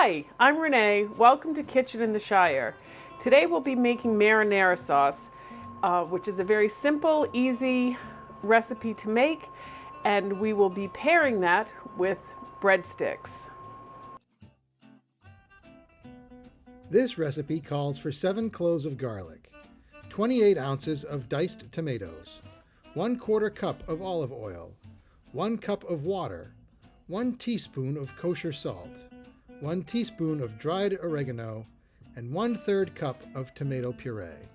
Hi, I'm Renee. Welcome to Kitchen in the Shire. Today we'll be making marinara sauce, which is a very simple, easy recipe to make, and we will be pairing that with breadsticks. This recipe calls for 7 cloves of garlic, 28 ounces of diced tomatoes, 1/4 cup of olive oil, 1 cup of water, 1 teaspoon of kosher salt, 1 teaspoon of dried oregano, and 1/3 cup of tomato puree.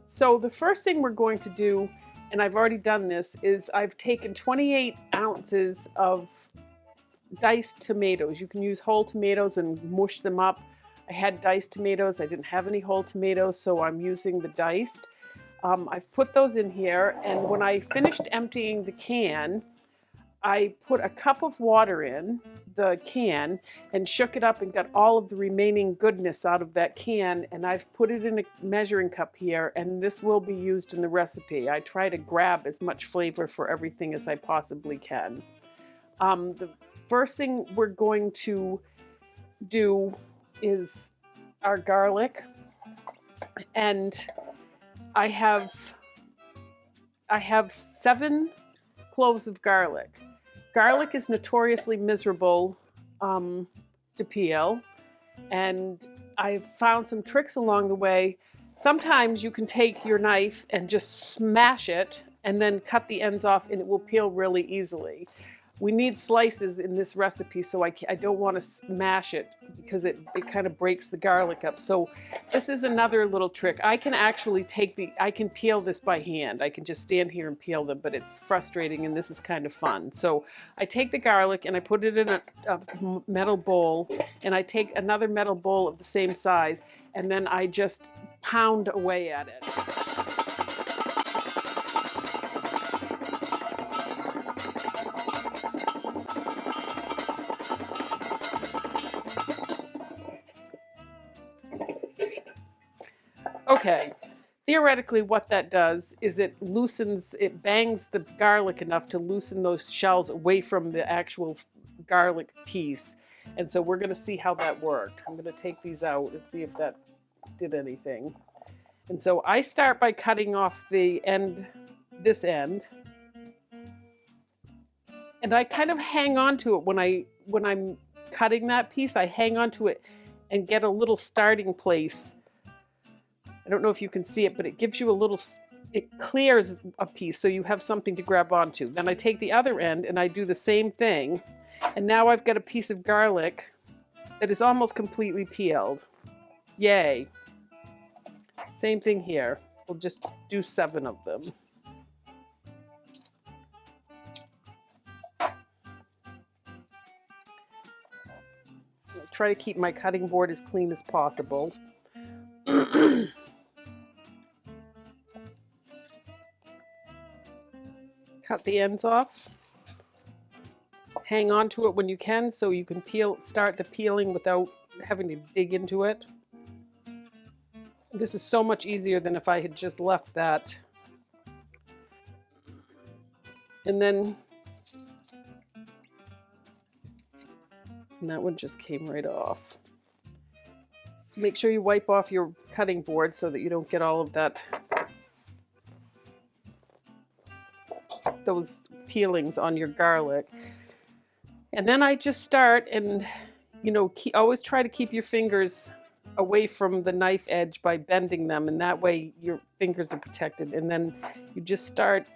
So the first thing we're going to do, and I've already done this, is I've taken 28 ounces of diced tomatoes. You can use whole tomatoes and mush them up. I had diced tomatoes. I didn't have any whole tomatoes, so I'm using the diced. I've put those in here, and when I finished emptying the can, I put a cup of water in the can and shook it up and got all of the remaining goodness out of that can, and I've put it in a measuring cup here, and this will be used in the recipe. I try to grab as much flavor for everything as I possibly can. The first thing we're going to do is our garlic, and I have 7 cloves of garlic. Garlic is notoriously miserable to peel, and I've found some tricks along the way. Sometimes you can take your knife and just smash it and then cut the ends off, and it will peel really easily. We need slices in this recipe, so I don't want to smash it because it kind of breaks the garlic up. So this is another little trick. I can actually I can peel this by hand. I can just stand here and peel them, but it's frustrating, and this is kind of fun. So I take the garlic and I put it in a metal bowl, and I take another metal bowl of the same size, and then I just pound away at it. Okay, theoretically what that does is it bangs the garlic enough to loosen those shells away from the actual garlic piece. And so we're going to see how that worked. I'm going to take these out and see if that did anything. And so I start by cutting off this end. And I kind of hang on to it when I'm cutting that piece. I hang on to it and get a little starting place. I don't know if you can see it, but it gives you it clears a piece so you have something to grab onto. Then I take the other end and I do the same thing. And now I've got a piece of garlic that is almost completely peeled. Yay. Same thing here. We'll just do 7 of them. I'll try to keep my cutting board as clean as possible. Cut the ends off. Hang on to it when you can so you can start the peeling without having to dig into it. This is so much easier than if I had just left that. And that one just came right off. Make sure you wipe off your cutting board so that you don't get all of those peelings on your garlic. And then I just start and, always try to keep your fingers away from the knife edge by bending them, and that way your fingers are protected. And then you just start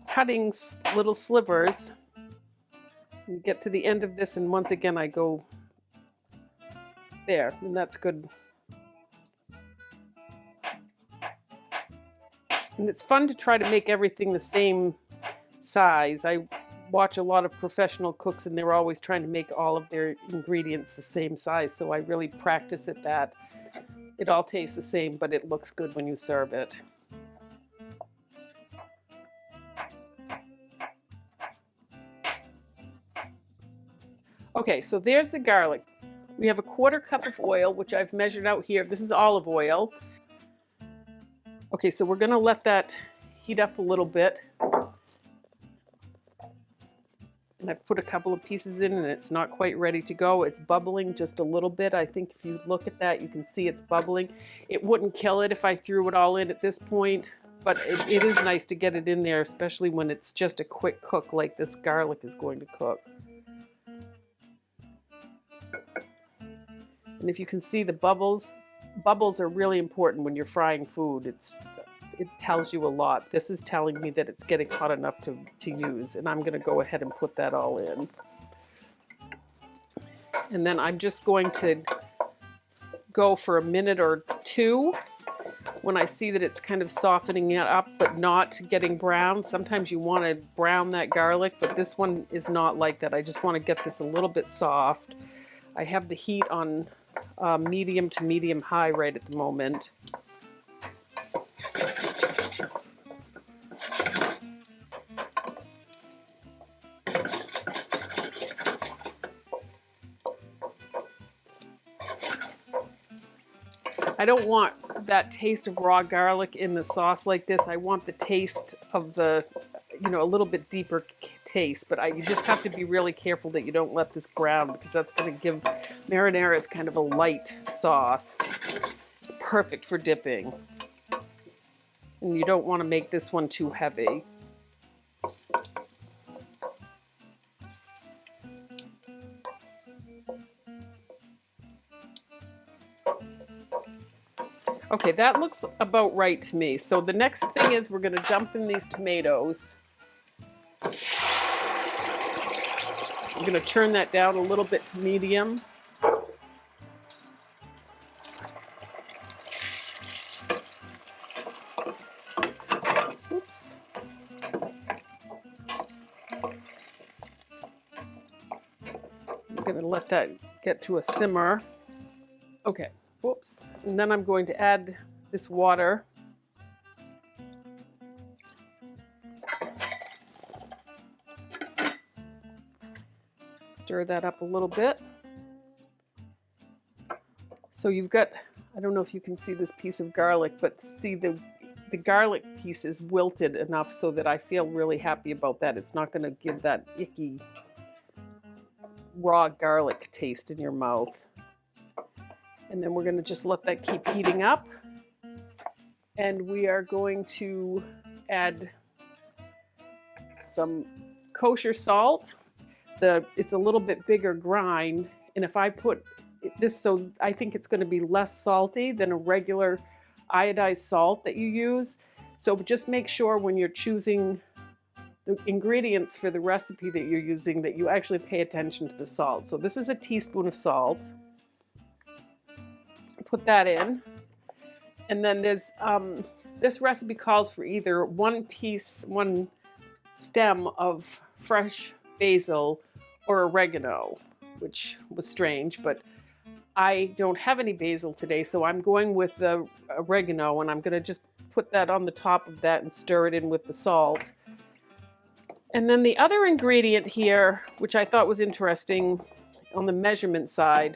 cutting little slivers. You get to the end of this, and once again I go there, and that's good. And it's fun to try to make everything the same size. I watch a lot of professional cooks, and they're always trying to make all of their ingredients the same size, so I really practice at that. It all tastes the same, but it looks good when you serve it. Okay, so there's the garlic. We have a 1/4 cup of oil, which I've measured out here. This is olive oil. Okay, so we're going to let that heat up a little bit. and I put a couple of pieces in and it's not quite ready to go. It's bubbling just a little bit. I think if you look at that, you can see it's bubbling. It wouldn't kill it if I threw it all in at this point, but it is nice to get it in there, especially when it's just a quick cook like this garlic is going to cook. And if you can see the bubbles are really important when you're frying food. It tells you a lot. This is telling me that it's getting hot enough to use, and I'm going to go ahead and put that all in. And then I'm just going to go for a minute or two when I see that it's kind of softening it up but not getting brown. Sometimes you want to brown that garlic, but this one is not like that. I just want to get this a little bit soft. I have the heat on medium to medium high right at the moment. I don't want that taste of raw garlic in the sauce like this. I want the taste of the, a little bit deeper taste, but you just have to be really careful that you don't let this brown, because that's going to give marinara is kind of a light sauce. It's perfect for dipping. And you don't want to make this one too heavy. Okay, that looks about right to me. So the next thing is we're going to dump in these tomatoes. I'm going to turn that down a little bit to medium. Oops. I'm going to let that get to a simmer. Okay. Whoops. And then I'm going to add this water. Stir that up a little bit. So you've got, I don't know if you can see this piece of garlic, but see the garlic piece is wilted enough so that I feel really happy about that. It's not going to give that icky raw garlic taste in your mouth. And then we're going to just let that keep heating up. And we are going to add some kosher salt. It's a little bit bigger grind. And if I put this, so I think it's going to be less salty than a regular iodized salt that you use. So just make sure when you're choosing the ingredients for the recipe that you're using that you actually pay attention to the salt. So this is a teaspoon of salt. Put that in, and then there's this recipe calls for either one stem of fresh basil or oregano, which was strange, but I don't have any basil today, so I'm going with the oregano, and I'm going to just put that on the top of that and stir it in with the salt. And then the other ingredient here, which I thought was interesting on the measurement side,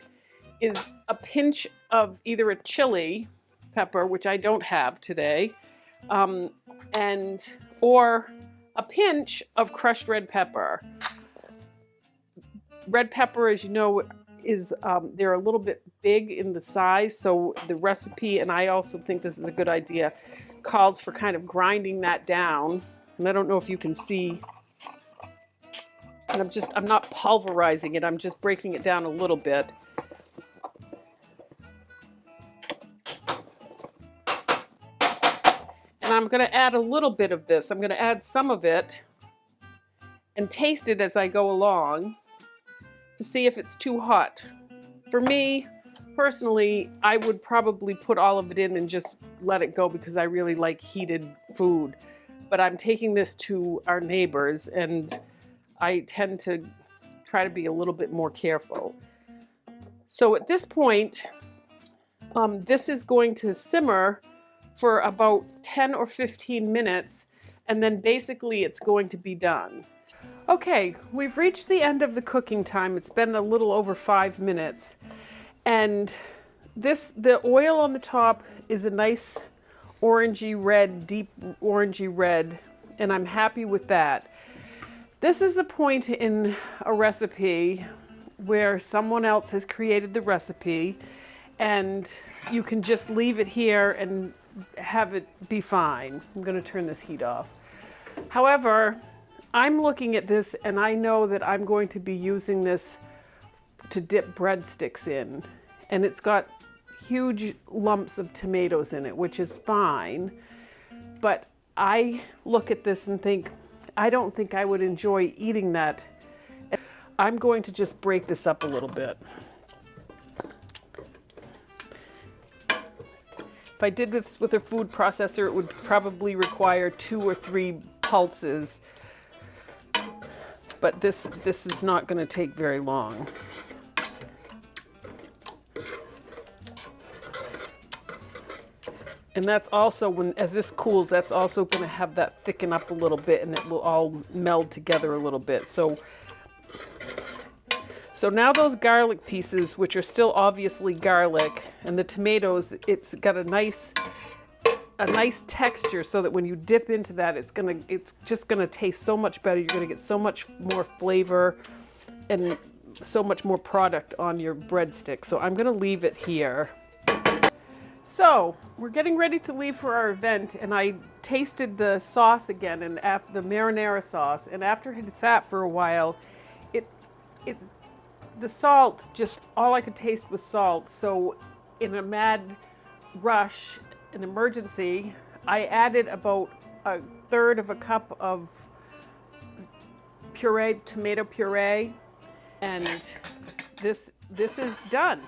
is a pinch of either a chili pepper, which I don't have today, or a pinch of crushed red pepper. Red pepper, as you know, is they're a little bit big in the size, so the recipe, and I also think this is a good idea, calls for kind of grinding that down. And I don't know if you can see, and I'm not pulverizing it, I'm just breaking it down a little bit. And I'm going to add a little bit of this. I'm going to add some of it and taste it as I go along to see if it's too hot. For me, personally, I would probably put all of it in and just let it go because I really like heated food. But I'm taking this to our neighbors, and I tend to try to be a little bit more careful. So at this point, this is going to simmer for about 10 or 15 minutes, and then basically it's going to be done. Okay, we've reached the end of the cooking time. It's been a little over 5 minutes, and the oil on the top is a nice orangey red, deep orangey red, and I'm happy with that. This is the point in a recipe where someone else has created the recipe and you can just leave it here and have it be fine. I'm going to turn this heat off. However, I'm looking at this and I know that I'm going to be using this to dip breadsticks in. And it's got huge lumps of tomatoes in it, which is fine. But I look at this and think, I don't think I would enjoy eating that. I'm going to just break this up a little bit. If I did this with a food processor, it would probably require 2 or 3 pulses. But this is not going to take very long. And that's also, as this cools, that's also going to have that thicken up a little bit and it will all meld together a little bit. So now those garlic pieces, which are still obviously garlic, and the tomatoes, it's got a nice texture so that when you dip into that, it's just gonna taste so much better. You're gonna get so much more flavor and so much more product on your breadstick. So I'm gonna leave it here. So we're getting ready to leave for our event, and I tasted the sauce again, and the marinara sauce, and after it had sat for a while, the salt, just all I could taste was salt. So in a mad rush, an emergency, I added about 1/3 of a cup of puree, tomato puree, and this is done.